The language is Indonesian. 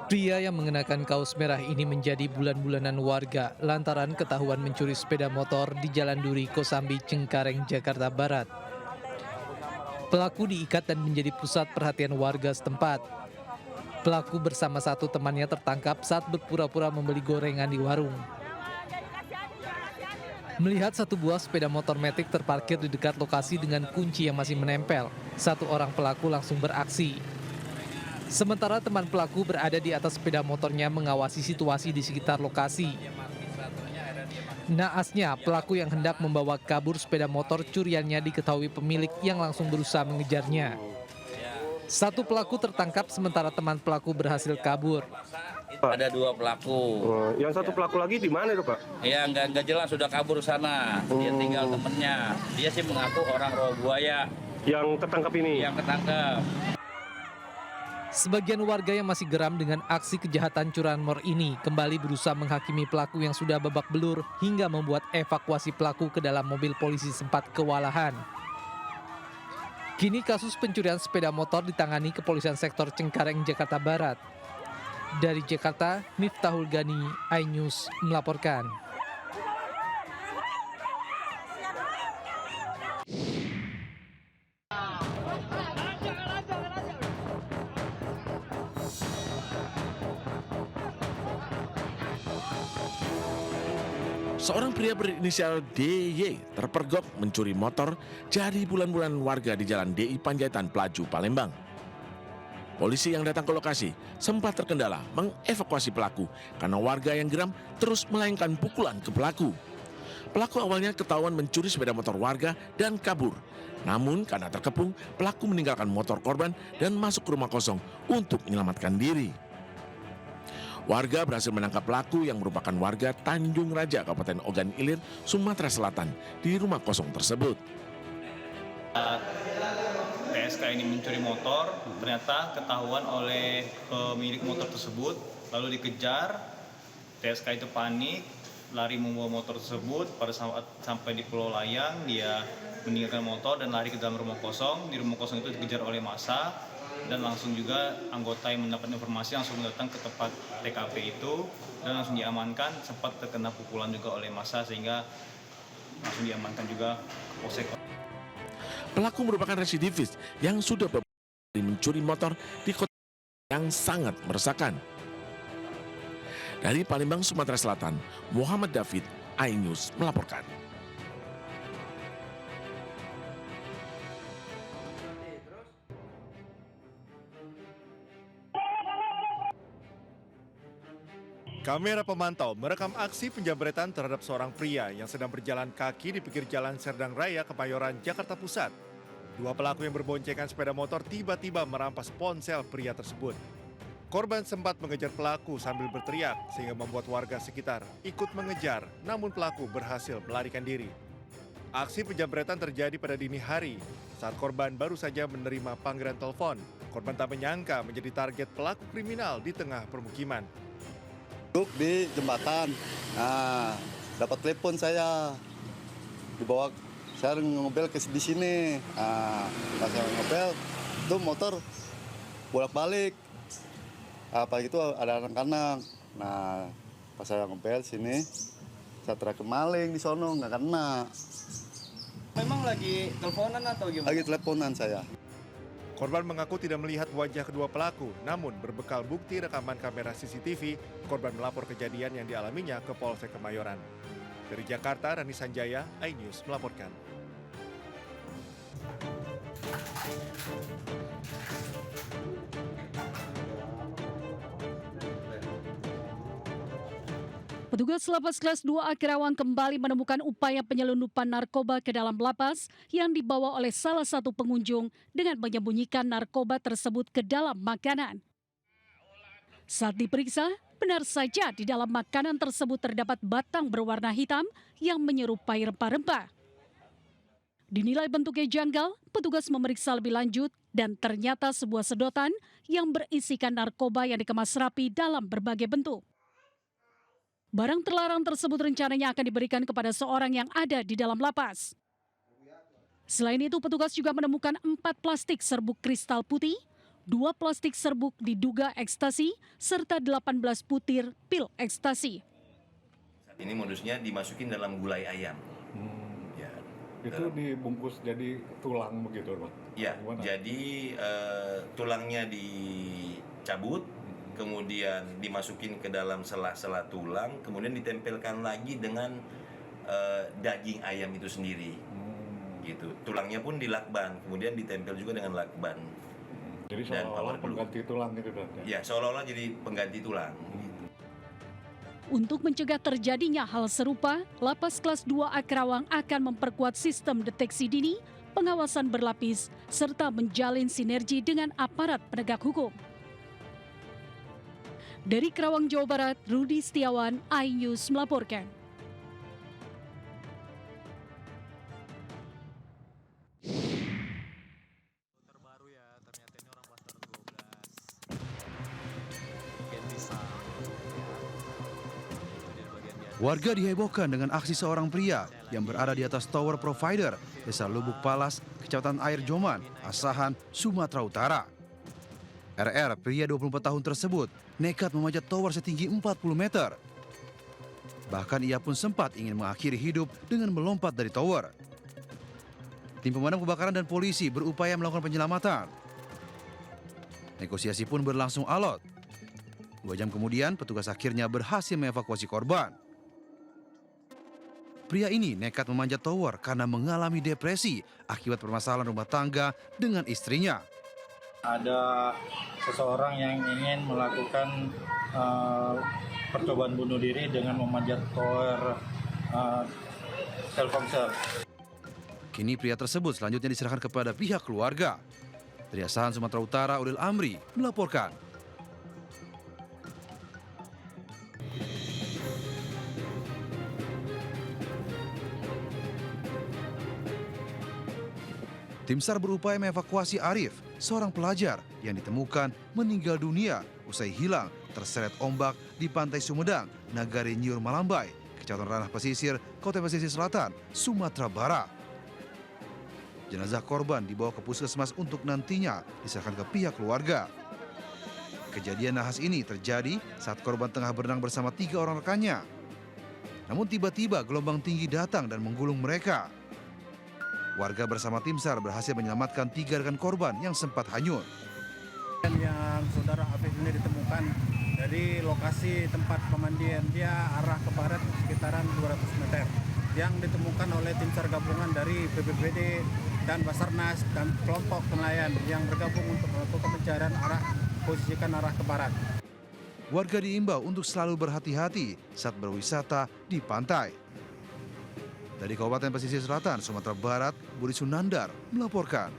Pria yang mengenakan kaos merah ini menjadi bulan-bulanan warga lantaran ketahuan mencuri sepeda motor di Jalan Duri Kosambi, Cengkareng, Jakarta Barat. Pelaku diikat dan menjadi pusat perhatian warga setempat. Pelaku bersama satu temannya tertangkap saat berpura-pura membeli gorengan di warung. Melihat satu buah sepeda motor metik terparkir di dekat lokasi dengan kunci yang masih menempel, satu orang pelaku langsung beraksi. Sementara teman pelaku berada di atas sepeda motornya mengawasi situasi di sekitar lokasi. Naasnya, pelaku yang hendak membawa kabur sepeda motor curiannya diketahui pemilik yang langsung berusaha mengejarnya. Satu pelaku tertangkap sementara teman pelaku berhasil kabur. Ada dua pelaku. Yang satu pelaku lagi di mana itu, Pak? Ya nggak jelas, sudah kabur sana. Dia tinggal temennya. Dia sih mengaku orang Robuaya Yang tertangkap ini? yang ketangkep. Sebagian warga yang masih geram dengan aksi kejahatan curanmor ini kembali berusaha menghakimi pelaku yang sudah babak belur hingga membuat evakuasi pelaku ke dalam mobil polisi sempat kewalahan. Kini kasus pencurian sepeda motor ditangani Kepolisian Sektor Cengkareng, Jakarta Barat. Dari Jakarta, Miftahul Gani, iNews melaporkan. Seorang pria berinisial DY terpergok mencuri motor dari bulan-bulan warga di Jalan DI Panjaitan, Pelaju, Palembang. Polisi yang datang ke lokasi sempat terkendala mengevakuasi pelaku karena warga yang geram terus melayangkan pukulan ke pelaku. Pelaku awalnya ketahuan mencuri sepeda motor warga dan kabur. Namun karena terkepung, pelaku meninggalkan motor korban dan masuk ke rumah kosong untuk menyelamatkan diri. Warga berhasil menangkap pelaku yang merupakan warga Tanjung Raja, Kabupaten Ogan Ilir, Sumatera Selatan di rumah kosong tersebut. PSK ini mencuri motor, ternyata ketahuan oleh pemilik motor tersebut, lalu dikejar. PSK itu panik, lari membawa motor tersebut. Pada saat sampai di Pulau Layang, dia meninggalkan motor dan lari ke dalam rumah kosong. Di rumah kosong itu dikejar oleh massa. Dan langsung juga anggota yang mendapat informasi langsung datang ke tempat TKP itu dan langsung diamankan, sempat terkena pukulan juga oleh massa sehingga langsung diamankan juga ke Polsek. Pelaku merupakan residivis yang sudah beberapa kali mencuri motor di kota yang sangat meresahkan. Dari Palembang, Sumatera Selatan, Muhammad David, iNews melaporkan. Kamera pemantau merekam aksi penjambretan terhadap seorang pria yang sedang berjalan kaki di pinggir jalan Serdang Raya, Kemayoran, Jakarta Pusat. Dua pelaku yang berboncengan sepeda motor tiba-tiba merampas ponsel pria tersebut. Korban sempat mengejar pelaku sambil berteriak sehingga membuat warga sekitar ikut mengejar, namun pelaku berhasil melarikan diri. Aksi penjambretan terjadi pada dini hari saat korban baru saja menerima panggilan telepon. Korban tak menyangka menjadi target pelaku kriminal di tengah permukiman. Duduk di jembatan, nah dapat telepon saya, dibawa saya ngobel di sini, pas saya ngobel itu motor bolak-balik, apa gitu ada anak-anak, nah pas saya ngobel sini, saya teriak maling di sono nggak kena. Memang lagi teleponan atau gimana? Lagi teleponan saya. Korban mengaku tidak melihat wajah kedua pelaku, namun berbekal bukti rekaman kamera CCTV, korban melapor kejadian yang dialaminya ke Polsek Kemayoran. Dari Jakarta, Rani Sanjaya, iNews melaporkan. Petugas Lapas Kelas 2 Karawang kembali menemukan upaya penyelundupan narkoba ke dalam lapas yang dibawa oleh salah satu pengunjung dengan menyembunyikan narkoba tersebut ke dalam makanan. Saat diperiksa, benar saja di dalam makanan tersebut terdapat batang berwarna hitam yang menyerupai rempah-rempah. Dinilai bentuknya janggal, petugas memeriksa lebih lanjut dan ternyata sebuah sedotan yang berisikan narkoba yang dikemas rapi dalam berbagai bentuk. Barang terlarang tersebut rencananya akan diberikan kepada seorang yang ada di dalam lapas. Selain itu, petugas juga menemukan 4 plastik serbuk kristal putih, 2 plastik serbuk diduga ekstasi, serta 18 butir pil ekstasi. Saat ini modusnya dimasukin dalam gulai ayam. Ya, itu dibungkus jadi tulang begitu, Pak? Ya, jadi tulangnya dicabut, kemudian dimasukin ke dalam sela-sela tulang, kemudian ditempelkan lagi dengan daging ayam itu sendiri. Gitu. Tulangnya pun dilakban, kemudian ditempel juga dengan lakban. Jadi seolah-olah pengganti tulang gitu, Pak? Ya, seolah-olah jadi pengganti tulang. Untuk mencegah terjadinya hal serupa, Lapas Kelas 2A Karawang akan memperkuat sistem deteksi dini, pengawasan berlapis, serta menjalin sinergi dengan aparat penegak hukum. Dari Karawang, Jawa Barat, Rudi Setiawan, iNews melaporkan. Warga dihebohkan dengan aksi seorang pria yang berada di atas tower provider Desa Lubuk Palas, Kecamatan Air Joman, Asahan, Sumatera Utara. RR, pria 24 tahun tersebut, nekat memanjat tower setinggi 40 meter. Bahkan ia pun sempat ingin mengakhiri hidup dengan melompat dari tower. Tim pemadam kebakaran dan polisi berupaya melakukan penyelamatan. Negosiasi pun berlangsung alot. 2 jam kemudian, petugas akhirnya berhasil mengevakuasi korban. Pria ini nekat memanjat tower karena mengalami depresi akibat permasalahan rumah tangga dengan istrinya. Ada seseorang yang ingin melakukan percobaan bunuh diri dengan memanjat tower Telkomsel. Kini pria tersebut selanjutnya diserahkan kepada pihak keluarga. Dari Asahan, Sumatera Utara, Ulil Amri melaporkan. Tim SAR berupaya mengevakuasi Arif, seorang pelajar yang ditemukan meninggal dunia usai hilang terseret ombak di pantai Sumedang, Nagari Nyiur Malambai, Kecamatan Ranah Pesisir, Kota Pesisir Selatan, Sumatera Barat. Jenazah korban dibawa ke puskesmas untuk nantinya diserahkan ke pihak keluarga. Kejadian nahas ini terjadi saat korban tengah berenang bersama 3 orang rekannya. Namun tiba-tiba gelombang tinggi datang dan menggulung mereka. Warga bersama tim SAR berhasil menyelamatkan 3 rekan korban yang sempat hanyut. Yang saudara Afif ini ditemukan dari lokasi tempat pemandian, dia arah ke barat sekitaran 200 meter. Yang ditemukan oleh tim SAR gabungan dari BPBD dan Basarnas dan kelompok nelayan yang bergabung untuk melakukan pencarian posisikan arah ke barat. Warga diimbau untuk selalu berhati-hati saat berwisata di pantai. Dari Kabupaten Pesisir Selatan, Sumatera Barat, Budi Sunandar melaporkan.